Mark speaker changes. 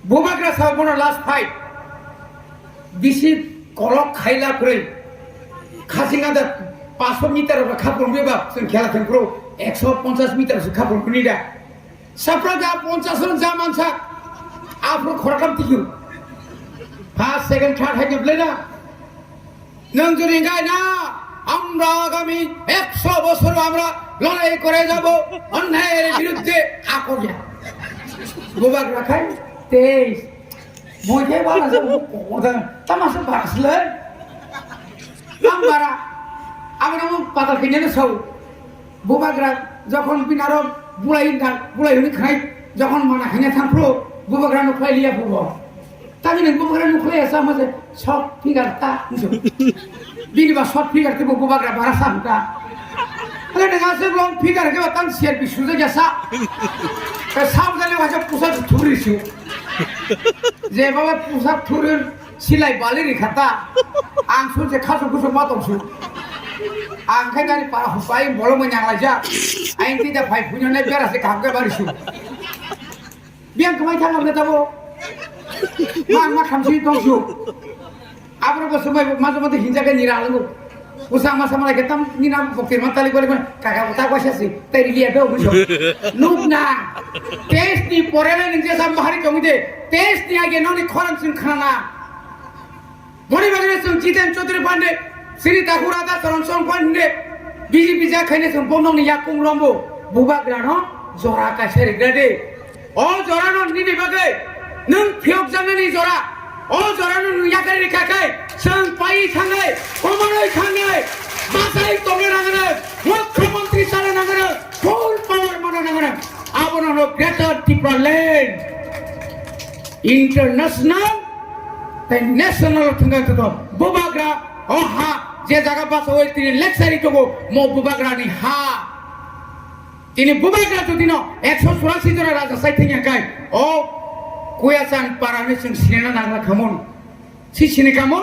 Speaker 1: बुबाग्रा साहबना last fight बिसि कलक खाइला करे खासिंगा दा 500 मीटर खापुर बेबा जों खेला खेलफ्राव 150 मीटर खापुर कुनिदा साफ्रा जा 50 जन जा मानसा आफ्रो खरकाम तिखु फार्स्ट सेकेंड थार्ड हाइजोबले ना नों जुदि गायना আমরা আগামী 100 বছর আমরা লড়াই করে যাব অন্যায়ের বিরুদ্ধে আকর্ষণ বুবাগ্রা খাই 23 মজে বালা ওদা তামাশা বাসলে নাম্বারা আমরা পাতা কিনে সব বুবাগ্রা যখন বিনার বুড়াই খাই যখন মানা খাইনা থামপ্রো বুবাগ্রা নুখাই লিয়া বুব তাই বুবাগ্রা নুখাই আসা মাঝে সব ফিগারটা Biniba short figure ke bubagra barasa muka. Kalau dengan sebelum figure ke batang siar bisuza jasa. Kesam jane wajah pusat thuri sih. Je bawa pusat thuri silai balik ni kata. Angsu je kasu kusu matong sih. Angkai dari para hupai bolong menyang aja. Aing tidak baik punya negara se kagak baris sih. Biang kemana kamu kata bo? Mak kamsi tong sih. Apa bos semua macam macam hinjakan niralu, usang masa mana kita nina bukti mantali boleh kan kakak utak kuasa sih, teri lihat dong bos, nubna, tes ni porela ninja sampai hari kamu deh, tes ni aja noni koran sih khana, boni bagi sih Jitan Chaudhary Pande, Sri Thakurada Saranson Pande, biji bija kayaknya sih bonong ni yakung lombo, bubagra no, zora kasih regade, oh zora no ni bagai, nung piok jangan ni zora. Oh, orang nu yakari kakai, sampai sangai, komanoi sangai, masai toge nangana, Mukhyamantri sara nangana, full power mana nangana. Abang no Greater Tripura Land, international, dan national tengah tu, bubagra, oh ha, je jaga pas awal tini lecture itu bo, mau bubagra ni ha. Tini bubagra tu tino, 184 jona raja saya tinggal kai, oh. Kuyasan para nation sinena nangla kamun, si sini kamun.